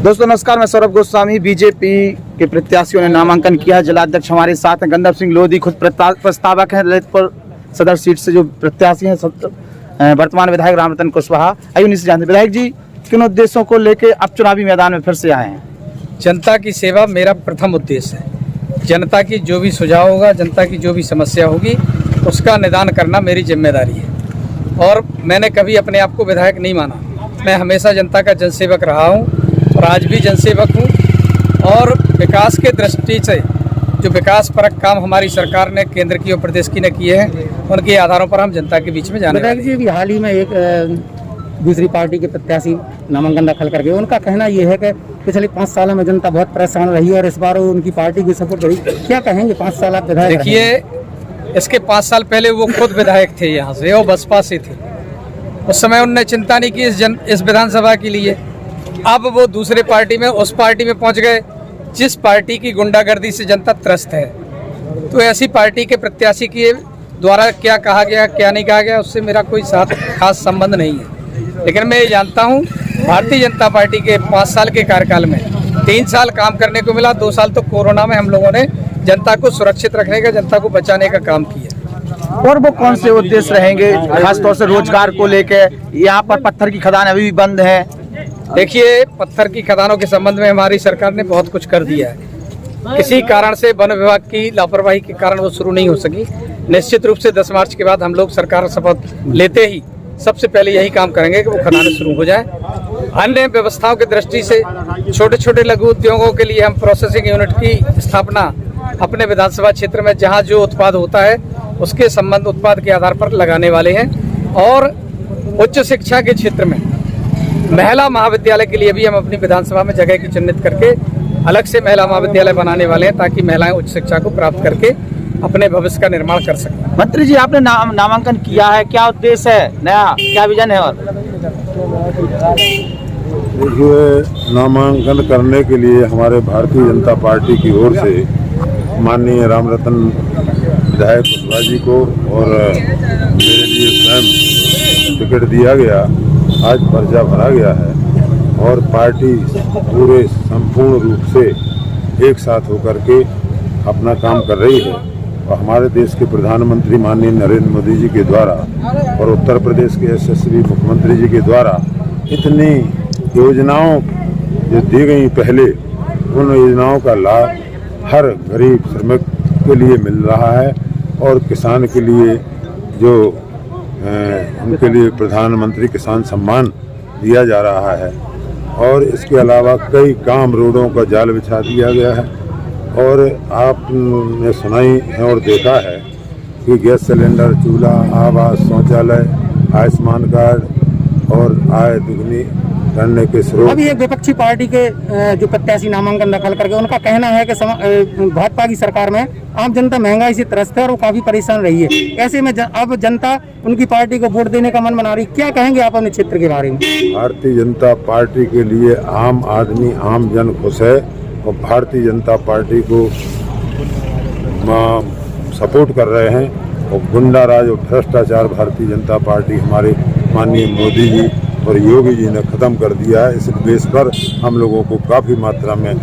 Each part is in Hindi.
दोस्तों नमस्कार, मैं सौरभ गोस्वामी। बीजेपी के प्रत्याशियों ने नामांकन किया है। जिलाध्यक्ष हमारे साथ हैं गंधर्व सिंह लोधी, खुद प्रस्तावक हैं ललितपुर सदर सीट से जो प्रत्याशी हैं वर्तमान विधायक रामरतन कुशवाहा। आइए उन्हीं से जानते। विधायक जी, किन उद्देश्यों को लेकर अब चुनावी मैदान में फिर से आए हैं? जनता की सेवा मेरा प्रथम उद्देश्य है। जनता की जो भी सुझाव होगा, जनता की जो भी समस्या होगी, उसका निदान करना मेरी जिम्मेदारी है। और मैंने कभी अपने आप को विधायक नहीं माना। मैं हमेशा जनता का जनसेवक रहा हूँ और आज भी जनसेवक हूँ। और विकास के दृष्टि से जो विकास परक काम हमारी सरकार ने, केंद्र की और प्रदेश की ने किए हैं, उनके आधारों पर हम जनता के बीच में जाने वाले हैं। विधायक जी, हाल ही में एक दूसरी पार्टी के प्रत्याशी नामांकन दाखिल कर गए। उनका कहना यह है कि पिछले 5 सालों में जनता बहुत परेशान रही और इस बार उनकी पार्टी की सपोर्ट रही। क्या कहेंगे? 5 साल आप विधायक? देखिए, इसके 5 साल पहले वो खुद विधायक थे यहाँ से और बसपा से थे। उस समय उनने चिंता नहीं की इस विधानसभा के लिए। अब वो दूसरे पार्टी में, उस पार्टी में पहुंच गए जिस पार्टी की गुंडागर्दी से जनता त्रस्त है। तो ऐसी पार्टी के प्रत्याशी के द्वारा क्या कहा गया, क्या नहीं कहा गया, उससे मेरा कोई साथ खास संबंध नहीं है। लेकिन मैं ये जानता हूँ, भारतीय जनता पार्टी के 5 साल के कार्यकाल में 3 साल काम करने को मिला। 2 साल तो कोरोना में हम लोगों ने जनता को सुरक्षित रखने का, जनता को बचाने का काम किया। और वो कौन से उद्देश्य रहेंगे, खासतौर से रोजगार को लेकर? यहाँ पर पत्थर की खदान अभी भी बंद है। देखिए, पत्थर की खदानों के संबंध में हमारी सरकार ने बहुत कुछ कर दिया है। किसी कारण से वन विभाग की लापरवाही के कारण वो शुरू नहीं हो सकी। निश्चित रूप से 10 मार्च के बाद हम लोग सरकार शपथ लेते ही सबसे पहले यही काम करेंगे कि वो खदानें शुरू हो जाए। अन्य व्यवस्थाओं की दृष्टि से छोटे छोटे लघु उद्योगों के लिए हम प्रोसेसिंग यूनिट की स्थापना अपने विधानसभा क्षेत्र में जहाँ जो उत्पाद होता है उसके संबंध उत्पाद के आधार पर लगाने वाले हैं। और उच्च शिक्षा के क्षेत्र में महिला महाविद्यालय के लिए भी हम अपनी विधानसभा में जगह की चिन्हित करके अलग से महिला महाविद्यालय बनाने वाले हैं, ताकि महिलाएं उच्च शिक्षा को प्राप्त करके अपने भविष्य का निर्माण कर सकें। मंत्री जी, आपने नामांकन किया है, क्या उद्देश्य है, नया क्या विजन है? और देखिए, नामांकन करने के लिए हमारे भारतीय जनता पार्टी की ओर से माननीय रामरतन विधायक कुशवाहा जी को और मेरे लिए स्वयं टिकट दिया गया। आज पर्चा भरा गया है और पार्टी पूरे संपूर्ण रूप से एक साथ होकर के अपना काम कर रही है। और हमारे देश के प्रधानमंत्री माननीय नरेंद्र मोदी जी के द्वारा और उत्तर प्रदेश के यशस्वी मुख्यमंत्री जी के द्वारा इतनी योजनाओं जो दी गई पहले, उन योजनाओं का लाभ हर गरीब श्रमिक के लिए मिल रहा है। और किसान के लिए जो उनके लिए प्रधानमंत्री किसान सम्मान दिया जा रहा है। और इसके अलावा कई काम रोडों का जाल बिछा दिया गया है। और आपने सुनाई है और देखा है कि गैस सिलेंडर, चूल्हा, आवास, शौचालय, आयुष्मान कार्ड और आय दुगनी करने के स्रोत। अभी एक विपक्षी पार्टी के जो प्रत्याशी नामांकन दाखिल करके, उनका कहना है कि भाजपा की सरकार में आम जनता महंगाई से त्रस्त है और वो काफी परेशान रही है। ऐसे में अब जनता उनकी पार्टी को वोट देने का मन बना रही। क्या कहेंगे आप अपने क्षेत्र के बारे में? भारतीय जनता पार्टी के लिए आम आदमी, आम जन खुश है और भारतीय जनता पार्टी को सपोर्ट कर रहे हैं। और गुंडा राज और भ्रष्टाचार भारतीय जनता पार्टी, हमारे माननीय मोदी जी और योगी जी ने खत्म कर दिया है। इस बेस पर हम लोगों को काफी मात्रा में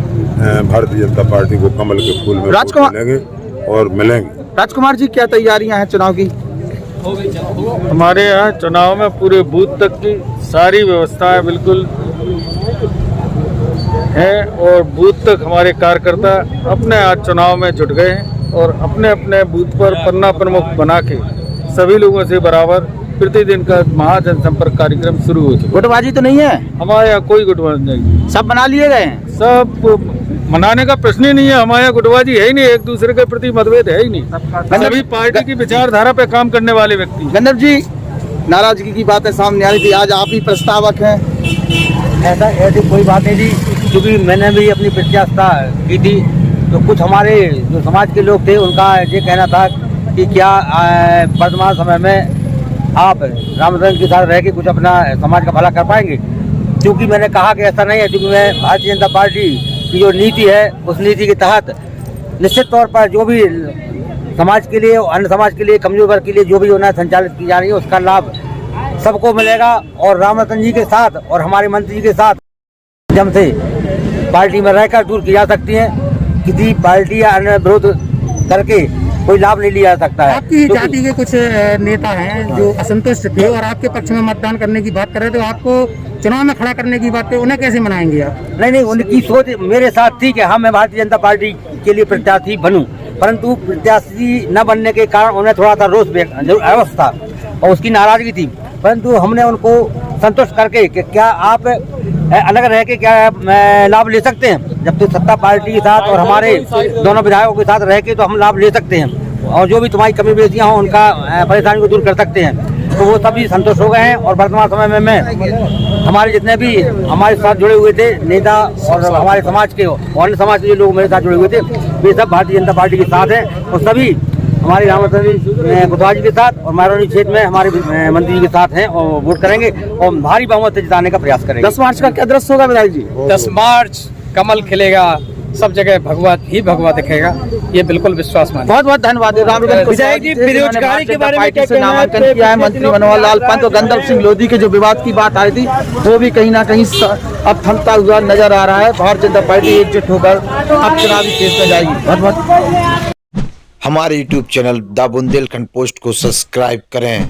भारतीय जनता पार्टी को कमल के फूल में मिलेंगे और मिलेंगे। राजकुमार जी, क्या तैयारियां हैं चुनाव की? हमारे यहाँ चुनाव में पूरे बूथ तक की सारी व्यवस्थाएं बिल्कुल है और बूथ तक हमारे कार्यकर्ता अपने आज चुनाव में जुट गए हैं और अपने अपने बूथ पर पन्ना प्रमुख बना के सभी लोगों से बराबर प्रतिदिन का महाजन संपर्क कार्यक्रम शुरू हो चुका। गुटबाजी तो नहीं है हमारे यहाँ? कोई गुटबाजी नहीं, सब बना लिए गए हैं। सब मनाने का प्रश्न ही नहीं है। हमारे यहाँ गुटबाजी है ही नहीं, एक दूसरे के प्रति मतभेद है ही नहीं। सभी पार्टी की विचारधारा पे काम करने वाले व्यक्ति। गंधर्व जी, नाराजगी की बातें सामने आ रही थी, आज आप ही प्रस्तावक हैं। ऐसी कोई बात नहीं थी, क्योंकि मैंने भी अपनी प्रत्याशिता की थी। तो कुछ हमारे जो समाज के लोग थे, उनका ये कहना था कि क्या वर्तमान समय में आप रामरतन के साथ रह के कुछ अपना समाज का भला कर पाएंगे। क्योंकि मैंने कहा कि ऐसा नहीं है, क्योंकि मैं भारतीय जनता पार्टी की जो नीति है उस नीति के तहत निश्चित तौर पर जो भी समाज के लिए, अन्य समाज के लिए, कमजोर वर्ग के लिए जो भी योजना संचालित की जा रही है उसका लाभ सबको मिलेगा। और रामरतन जी के साथ और हमारे मंत्री जी के साथ माध्यम से पार्टी में रहकर दूर की जा सकती हैं। किसी पार्टी या अन्य विरोध करके कोई लाभ नहीं लिया जा सकता है। आपकी जाति के कुछ नेता हैं जो असंतुष्ट थे और आपके पक्ष में मतदान करने की बात कर रहे थे, आपको चुनाव में खड़ा करने की बात है, उन्हें कैसे मनाएंगे आप? नहीं, उनकी सोच मेरे साथ थी कि हाँ मैं भारतीय जनता पार्टी के लिए प्रत्याशी बनूं, परंतु प्रत्याशी न बनने के कारण उन्हें थोड़ा सा रोष अवस्था था और उसकी नाराजगी थी। परंतु हमने उनको संतुष्ट करके कि क्या आप अलग रह के क्या लाभ ले सकते हैं, जब तक सत्ता पार्टी के साथ और हमारे दोनों विधायकों के साथ रह के तो हम लाभ ले सकते हैं और जो भी तुम्हारी कमी बेसियाँ हों उनका परेशानी को दूर कर सकते हैं। तो वो सभी संतुष्ट हो गए हैं और वर्तमान समय में हमारे जितने भी हमारे साथ जुड़े हुए थे नेता और हमारे समाज के और अन्य समाज के जो लोग मेरे साथ जुड़े हुए थे वे सब भारतीय जनता पार्टी के साथ हैं और सभी हमारे रामरतन कुशवाहा जी के साथ और मैरोनी क्षेत्र में हमारे मंत्री जी के साथ हैं और वोट करेंगे और भारी बहुमत से जिताने का प्रयास करेंगे। 10 मार्च का क्या दृश्य होगा विधायक जी? 10 मार्च कमल खिलेगा, सब जगह भगवा ही भगवा दिखेगा, ये बिल्कुल विश्वास मानिए। बहुत बहुत धन्यवाद। रामरतन कुशवाहा जी बेरोजगारी के बारे में क्या नामांकन किया है, मंत्री मनोहर लाल पंत और गंदम सिंह लोधी के जो विवाद की बात आई थी वो भी कहीं ना कहीं अब थमता हुआ नजर आ रहा है। भारतीय जनता पार्टी एकजुट होकर अब चुनावी फेज में जाएगी। बहुत बहुत हमारे YouTube channel the Bundelkhand post को सब्सक्राइब करें